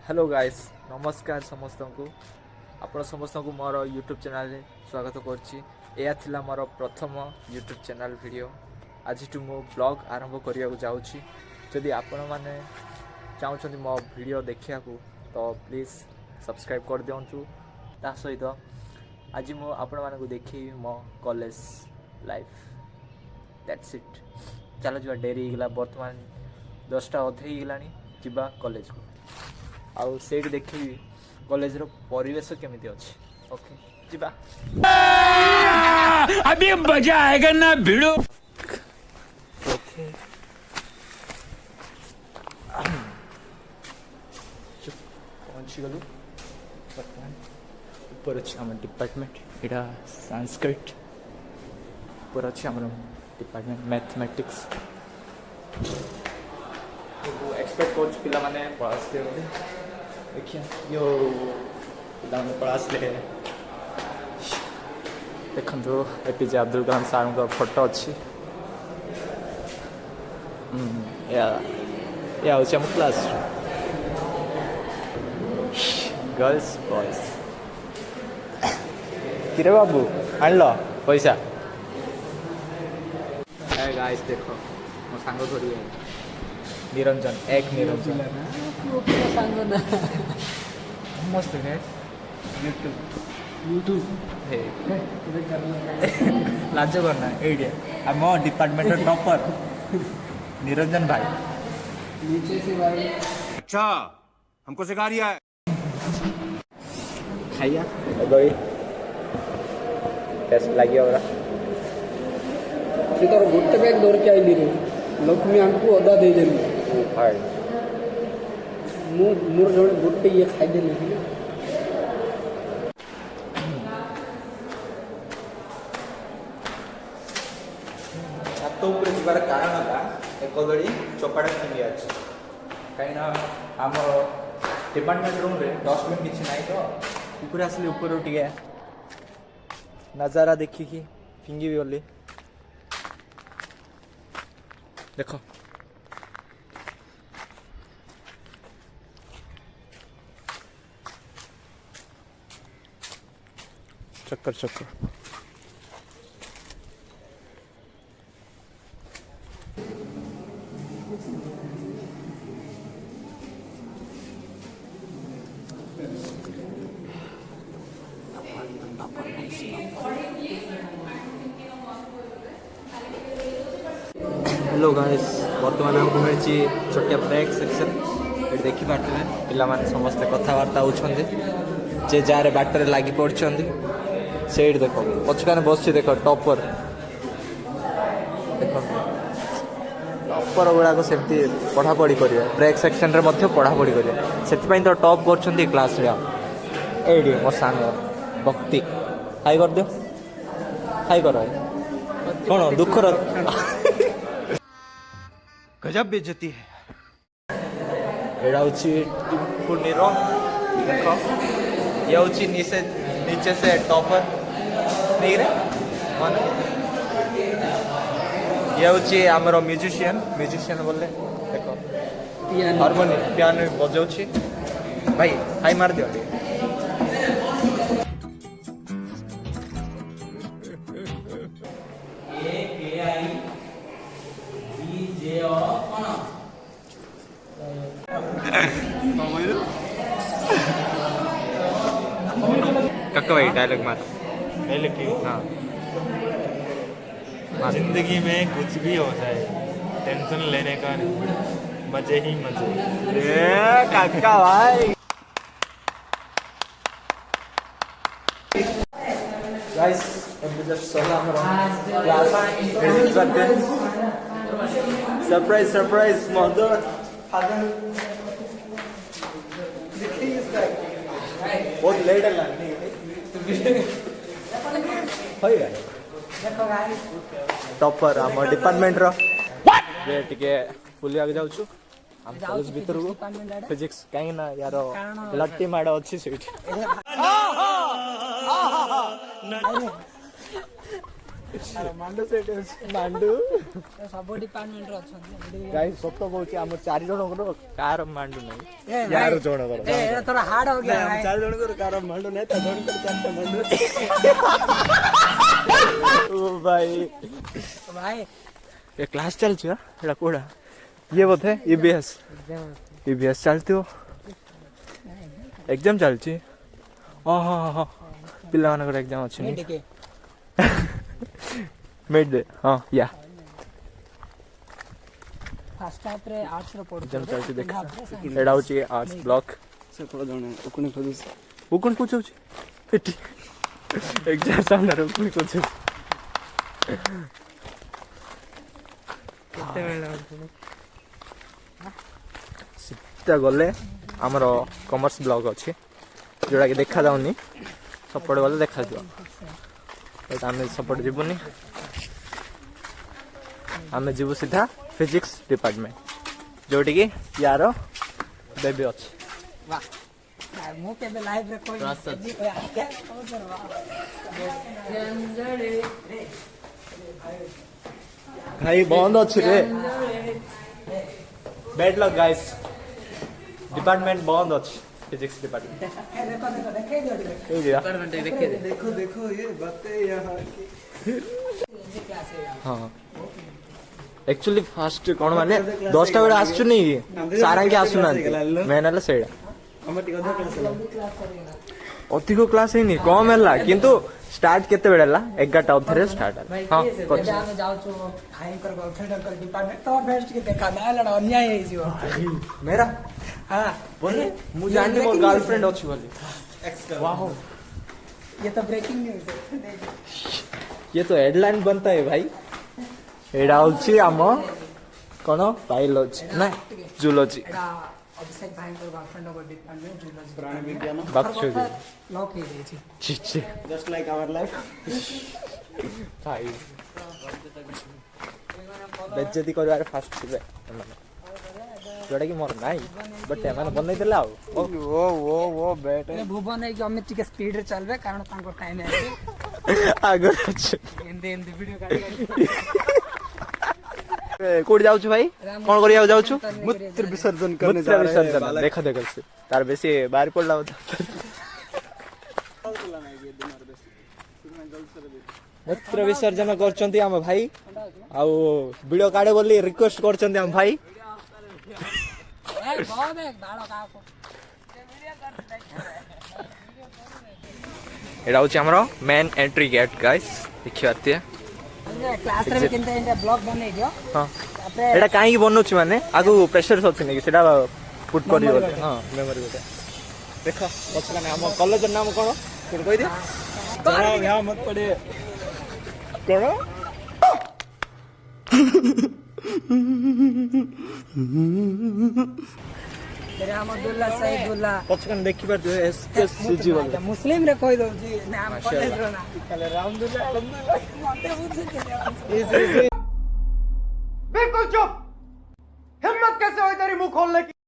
Hello guys नमस्कार समस्त को आपण समस्त को मोर यूट्यूब चैनल रे स्वागत करछि। एया थिला मोर प्रथम यूट्यूब चैनल वीडियो। आज मो ब्लॉग आरंभ करिया जाउछि। जदि आपण माने चाहुछन्ति मो वीडियो देखिया को तो प्लीज सब्सक्राइब कर दियंतु। ता सहित आज मो आपण माने को देखि मो कॉलेज लाइफ दैट्स इट। चलो जो डेरी गला वर्तमान 10टा अधे गलानी जिबा कॉलेज को आउ सेठ देखी कॉलेज रो परिवेश केमिति अछि। ओके जिबा अभी मजा आएगा ना भिड़ो। ओके पहुंची गलु वर्तमान ऊपर अछि हमर डिपार्टमेंट। एटा संस्कृत ऊपर अछि हमर डिपार्टमेंट मैथमेटिक्स। एक्सपेक्ट कोच पिला माने पढ़ास्ते होते देखिए यो पिला माने पढ़ास्ते देखो एपीजे अब्दुल कलाम सार का फोटो अच्छी या होची हम क्लास गर्ल्स बॉयज। किरे बाबू आनलो पैसा ए गाइस देखो मो सांग धरी निरंजन एक निरंजन मस्त है यूट्यूब हे लाज करना एडिया आम डिपार्टमेंट टॉपर निरंजन भाई नीचे से भाई। अच्छा हमको सिखा रिया है। खाइया भाई टेस्ट लगी होगा से तार गोटे बैग धर के आइली रे लक्ष्मी हमको अदा दे देली हाय मोर जड़े गोटे ये खाई देली छात ऊपर जीवार कारण था एक कदड़ी चपाटा फिंगी अच्छे कहीं आम डिपार्टमेंट रूम रे डस्टबिन किसी ना तो ऊपर आसली ऊपर टे नजारा देखिकी फिंगी भी गली देखो चक्कर चक्कर हेलो गाइस वर्तमान हमको मिली छोटिया ब्रेक सेक्शन ये देखी पार्टे पिला समस्ते कथबार्ता होती जे जार बाटर लगी पड़ते से देख पछकाने बस देख टॉपर देख टॉपर गुड़ाक सेमती पढ़ापढ़ी करेंगे ब्रेक सेक्शन रे मध्य पढ़ापढ़ी करेंगे से तो टॉप कर क्लास ये मो सांग भक्ति हाई कर दियो हाई कर कौन दुखर गजब बेइज्जती है। एड़ा होची नीरो देखो ये होची नीचे से टॉपर नहीं रे मान ये होची हमरो म्यूजिशियन बोले देखो हारमोनियम पियानो बजाउची भाई हाई मार दियो कक्का भाई डायलॉग मार हाँ जिंदगी में कुछ भी हो जाए टेंशन लेने का नहीं, मजे ही मजे। कक्का भाई गाइस अब जस्ट सलाम क्लास एडिट करते सरप्राइज मदर फादर बहुत लेट है टॉपर आम डिपार्टमेंट रो टे बुलिया जाऊँ आम कॉलेज भीतर को फिजिक्स कहीं ना यार लट्टी माड़ अच्छी सीट ମାଣ୍ଡୁ ସେଠି ଅଛି ମାଣ୍ଡୁ ସବୁ ଡିପାର୍ଟମେଣ୍ଟର ଅଛନ୍ତି ଗାଇ ସତ କହୁଛି ଆମର 4 ଜଣଙ୍କର କାହାର ମାଣ୍ଡୁ ନାହିଁ ୟାର ଜଣଙ୍କର ଏଇଟା ତୋର ହାର୍ଡ हो गया भाई 4 ଜଣଙ୍କର କାହାର ମାଣ୍ଡୁ ନାହିଁ ତା ଜଣଙ୍କର 4ଟା ମାଣ୍ଡୁ ओ भाई भाई ये क्लास चलछि एटा कोडा ये बोथे ईबीएस चलती हो एग्जाम चलछि हां हां हां पिला मानकर एग्जाम अछि नी देखिए मिड डे हां या फर्स्ट हाफ रे आर्ट्स रो पढ़ एग्जाम चलछि देख एटा होछि आर्ट्स ब्लॉक से पढ़ जणे उकणी खोदुस उकण कोचौछि एटी एग्जाम सामने रे उकणी कोचौ केते वेला सीधा गले आमर कॉमर्स ब्लॉक अछि जोड़ा कि देखा जाउनी सपोर्ट गले देखा दियो एटा आमे सपोर्ट जीवनी आमे जीव सीधा फिजिक्स डिपार्टमेंट जोटी कि यार बेबी अछि वाह मु के लाइव रे कोई जी कोई आके ओ करवा भाई बंद अछि रे बैड लक गाइस डिपार्टमेंट बंद अछि फिजिक्स डिपार्टमेंट देखो देखो देखे दियो ए दिया देखो देखो ये बातें यहां की क्लास है हां एक्चुअली फास्ट कोन माने 10 टा बेला आसछु नी सारा के आसु ना मैं नाला सेडा हमर टिक अधा क्लास है अधिक क्लास है नी कम हैला किंतु स्टार्ट केते बेला 11 टा अधरे स्टार्ट हां भाई हम जाउ छु खाई कर गर्लफ्रेंड कर डिपार्टमेंट तो बेस्ट के देखा ना लड़ा अन्याय है जीव मेरा हां बोले मु जाननी मोर गर्लफ्रेंड अछि बोली वाह ये तो ब्रेकिंग न्यूज़ है ये तो हेडलाइन बनता है भाई एडा होछि हम कोन बायोलॉजी ना जूलॉजी एडा अभिषेक भाई को गर्लफ्रेंड को डिपार्टमेंट जूलॉजी प्राणी विज्ञान बक्सु लॉक ही दी छी छी छी जस्ट लाइक आवर लाइफ भाई बेइज्जती करबार फास्ट थिबे जोड़ा कि मोर नाही बट एमान बनई देला ओ बेट ए भुवन है कि अमित टिके स्पीड रे चलबे कारण तांको टाइम है आगे अछि एंदे वीडियो काट कोड जाउ छु भाई कोन करिया जाउ छु मूत्र विसर्जन मूत्र विसर्जन देखा देखा से तार बेसी बाहर पड़ला मूत्र विसर्जन करचंती हम भाई आ वीडियो काडे बोली रिक्वेस्ट करचंती हम भाई ए बहुत है दाड़ो का को एडा होछि हमरो मेन एंट्री गेट गाइस देखियाते क्लास रे केनते इंडिया ब्लॉग बनै दियो हां तापरे एडा काई बननु छि माने आगु प्रेशर सछि नै सेडा पुट करियो हां मेमोरी गोटे देखो पछला हम कॉलेज नाम कोन कोन कहि दे जरा यहाँ मत पड़े कोन तेरे हम अब्दुल्ला सईदुल्ला पछकन देखि पर एसके सीजी बोल मुस्लिम रे कोई दो जी नाम कॉलेज रो ना कले रामदुल्ला मते बुझ के